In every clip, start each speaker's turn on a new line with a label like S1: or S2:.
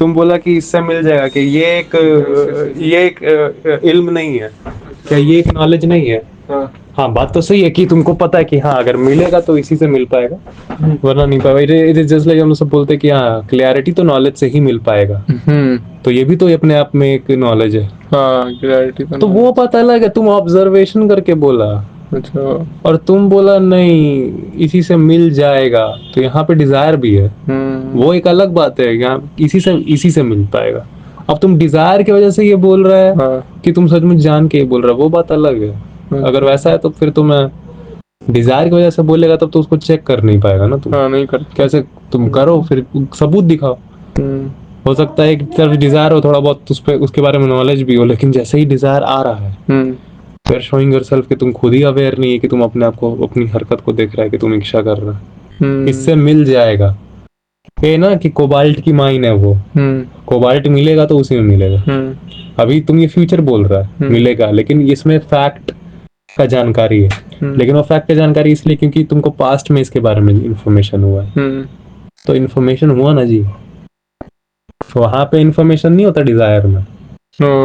S1: तुम बोला कि इससे मिल जाएगा, कि ये एक इल्म नहीं है क्या, ये एक नॉलेज नहीं है।
S2: हाँ।
S1: हाँ, बात तो सही है कि तुमको पता है कि हाँ अगर मिलेगा तो इसी से मिल पाएगा, वरना नहीं पाएगा। इट इज जस्ट लाइक हम लोग सब बोलते हैं कि हाँ क्लियरिटी तो नॉलेज से ही मिल पाएगा, तो ये भी तो अपने आप में एक नॉलेज है।
S2: हाँ क्लैरिटी तो
S1: तो वो बात अलग है, तुम ऑब्जर्वेशन करके बोला
S2: अच्छा।
S1: और तुम बोला नहीं इसी से मिल जाएगा, तो यहाँ पे डिजायर भी है, वो एक अलग बात है। यहाँ इसी से मिल पाएगा। अब तुम डिजायर की वजह से ये बोल रहा है
S2: हाँ।
S1: कि तुम सचमुच जान के ये बोल रहा है, वो बात अलग है। अगर वैसा है तो फिर तो मैं डिजायर की वजह से बोलेगा तब तो उसको चेक कर नहीं पाएगा ना तुम।
S2: हाँ नहीं कर
S1: कैसे तुम करो फिर, सबूत दिखाओ। हो सकता है एक तरफ डिजायर हो थोड़ा बहुत, उस पे उसके बारे में नॉलेज भी हो, लेकिन जैसे ही डिजायर आ रहा है फिर शोइंग योरसेल्फ कि तुम खुद ही अवेयर नहीं है कि तुम अपने आप को, अपनी हरकत को देख रहा है कि तुम इच्छा कर रहा है। इससे मिल जाएगा ये ना कि कोबाल्ट की माइन है वो, कोबाल्ट मिलेगा तो उसी में मिलेगा। अभी तुम ये फ्यूचर बोल रहा है मिलेगा, लेकिन इसमें फैक्ट का जानकारी है। लेकिन वो फैक्ट का जानकारी इसलिए क्योंकि तुमको पास्ट में इसके बारे में इंफॉर्मेशन हुआ है। तो इंफॉर्मेशन हुआ ना जी, तो वहां पे इंफॉर्मेशन नहीं होता डिजायर में।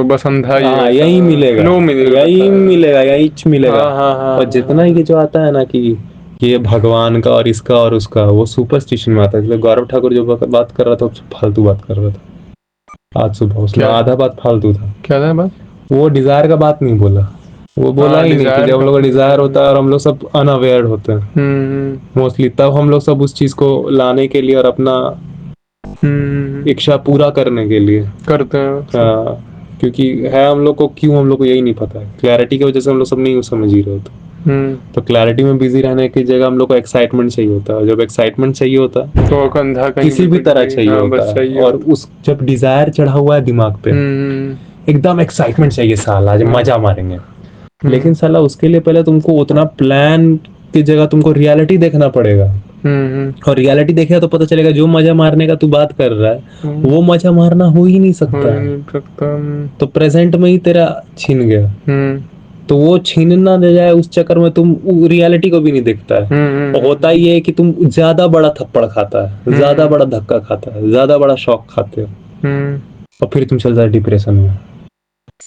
S2: बस अंधा ही
S1: हाँ
S2: है,
S1: यही मिलेगा,
S2: फ्लो मिलेगा,
S1: यही मिलेगा, यही मिलेगा।
S2: हाँ
S1: और जितना ही जो आता है ना कि ये भगवान का और इसका और उसका, वो सुपरस्टिशन में आता है। इसलिए गौरव ठाकुर जो बात कर रहा था वो फालतू बात कर रहा था आज सुबह, उसमें
S2: क्या?
S1: आधा बात फालतू था।
S2: क्या था बात?
S1: वो डिजायर का बात नहीं बोला, वो बोला ही नहीं कि जब हम लोग का डिजायर होता है और हम लोग सब अनअवेयर होते हैं मोस्टली, तब हम लोग सब उस चीज को लाने के लिए और अपना इच्छा पूरा करने के लिए
S2: करते हैं।
S1: हाँ, क्योंकि है हम लोग को, क्यों हम लोग को यही नहीं पता है। क्लैरिटी की वजह से हम लोग सब नहीं समझ ही रहे होते। तो क्लैरिटी में बिजी रहने की जगह हम लोग को एक्साइटमेंट चाहिए होता है, और जब एक्साइटमेंट चाहिए होता है
S2: तो कंधा कहीं
S1: किसी भी तरह चाहिए
S2: हाँ,
S1: होता
S2: बस
S1: है।
S2: चाहिए
S1: और उस जब डिजायर चढ़ा हुआ है दिमाग पे, एकदम एक्साइटमेंट चाहिए, साला आज मजा मारेंगे। लेकिन साला उसके लिए पहले तुमको उतना प्लान की जगह तुमको रियलिटी देखना पड़ेगा। और रियलिटी देखेगा तो पता चलेगा जो मजा मारने का तू बात कर रहा है वो मजा मारना हो ही नहीं सकता है। तो प्रेजेंट में ही तेरा छीन गया। तो वो छीनना दे जाए उस चक्कर में तुम रियलिटी को भी नहीं देखता है। और होता ही है कि तुम ज्यादा बड़ा थप्पड़ खाता है, ज्यादा बड़ा धक्का खाता है, ज्यादा बड़ा शॉक खाते हो, और फिर तुम चल जाए डिप्रेशन में।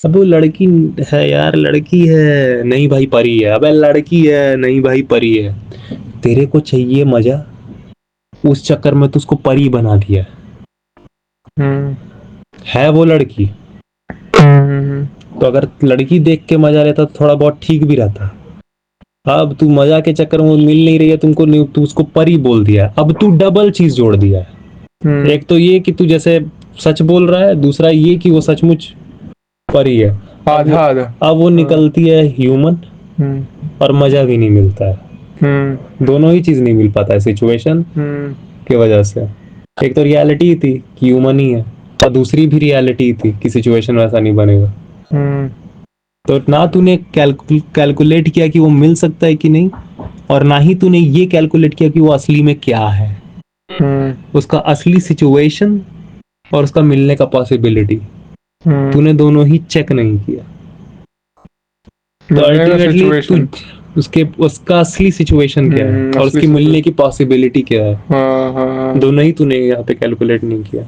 S1: अब वो लड़की है यार, लड़की है नहीं भाई परी है, अबे लड़की है नहीं भाई परी है। तेरे को चाहिए मजा, उस चक्कर में तो उसको परी बना दिया है वो लड़की। तो अगर लड़की देख के मजा लेता तो थोड़ा बहुत ठीक भी रहता। अब तू मजा के चक्कर में मिल नहीं रही है तुमको, नहीं तू उसको परी बोल दिया, अब तू डबल चीज जोड़ दिया है। एक तो ये कि तू जैसे सच बोल रहा है, दूसरा ये कि वो सचमुच परी है।
S2: आधा
S1: अब वो निकलती है ह्यूमन, और मजा भी नहीं मिलता है। दोनों ही चीज नहीं मिल पाता है सिचुएशन की वजह से। एक तो रियलिटी थी कि ह्यूमन ही है, और दूसरी भी रियलिटी थी कि सिचुएशन वैसा नहीं बनेगा। तो ना तूने कैलकुलेट किया कि वो मिल सकता है कि नहीं, और ना ही तूने ये कैलकुलेट किया कि वो असली में क्या है, उसका असली सिचुएशन और उसका मिलने का पॉसिबिलिटी। तूने दोनों ही चेक नहीं किया। तो अल्टीमेटली उसके उसका असली सिचुएशन क्या है और उसकी मिलने की पॉसिबिलिटी क्या है, दोनों ही तूने यहाँ पे कैलकुलेट नहीं किया।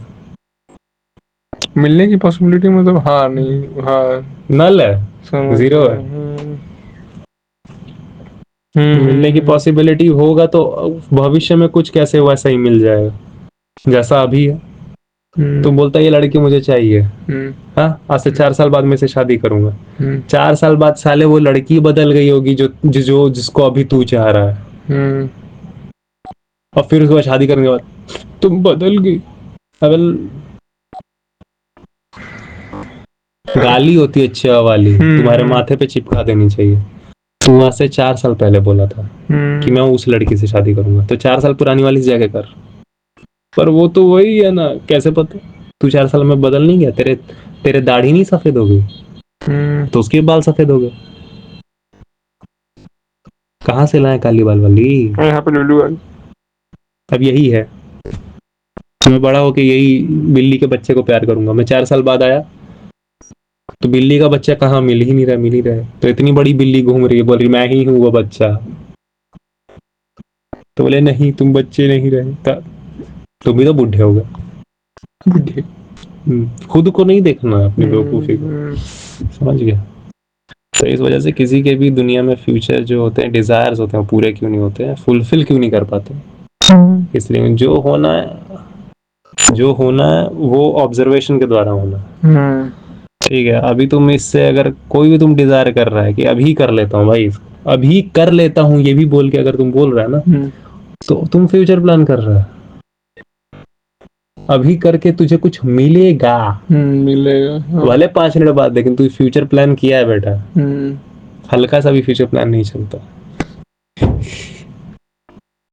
S2: मिलने की पॉसिबिलिटी मतलब हाँ नहीं, हाँ
S1: नल है, जीरो है। मिलने की पॉसिबिलिटी होगा तो भविष्य में कुछ कैसे वैसा ही मिल जाएगा जैसा अभी है। तुम बोलता है ये लड़की मुझे चाहिए, हाँ आज से 4 साल बाद मैं से शादी करूंगा। 4 साल बाद साले वो लड़की बदल गई होगी जो जिसको अभी तू चाह रहा है, और फिर उसके बाद शादी करने के बाद तुम बदल गई। अगर गाली होती है अच्छी वाली, तुम्हारे माथे पे चिपका देनी चाहिए। तू वहां से 4 साल पहले बोला था कि मैं उस लड़की से शादी करूंगा, तो 4 साल पुरानी वाली जगह कर। पर वो तो वही है ना, कैसे पता तू 4 साल में बदल नहीं गया। तेरे दाढ़ी नहीं सफेद हो गई तो उसके बाल सफेद हो गए। कहाँ से लाए काली बाल वाली?
S2: यहाँ पे लुल्लू वाली।
S1: अब यही है, मैं बड़ा होके यही बिल्ली के बच्चे को प्यार करूंगा। मैं 4 साल बाद आया तो बिल्ली का बच्चा कहाँ, मिल ही नहीं रहा। तो इतनी बड़ी बिल्ली घूम रही है, बोल रही मैं ही हूँ वो बच्चा। तो बोले नहीं तुम बच्चे नहीं रहे, तुम भी तो बूढ़े हो गए।
S2: बुढ़े
S1: खुद को नहीं देखना है, अपनी बेवकूफी को, समझ गया। तो इस वजह से किसी के भी दुनिया में फ्यूचर जो होते हैं, डिजायर्स होते हैं, पूरे क्यों नहीं होते हैं, फुलफिल क्यों नहीं कर पाते। इसलिए जो होना है वो ऑब्जर्वेशन के द्वारा होना है। ठीक है, अभी तुम इससे अगर कोई भी तुम डिजायर कर रहा है कि अभी कर लेता हूँ भाई, अभी कर लेता हूँ, ये भी बोल के अगर तुम बोल रहा है ना, तो तुम फ्यूचर प्लान कर रहा है। अभी करके तुझे कुछ मिलेगा,
S2: मिलेगा, हाँ।
S1: भले 5 मिनट बाद, लेकिन तू फ्यूचर प्लान किया है बेटा। हल्का सा भी फ्यूचर प्लान नहीं चलता।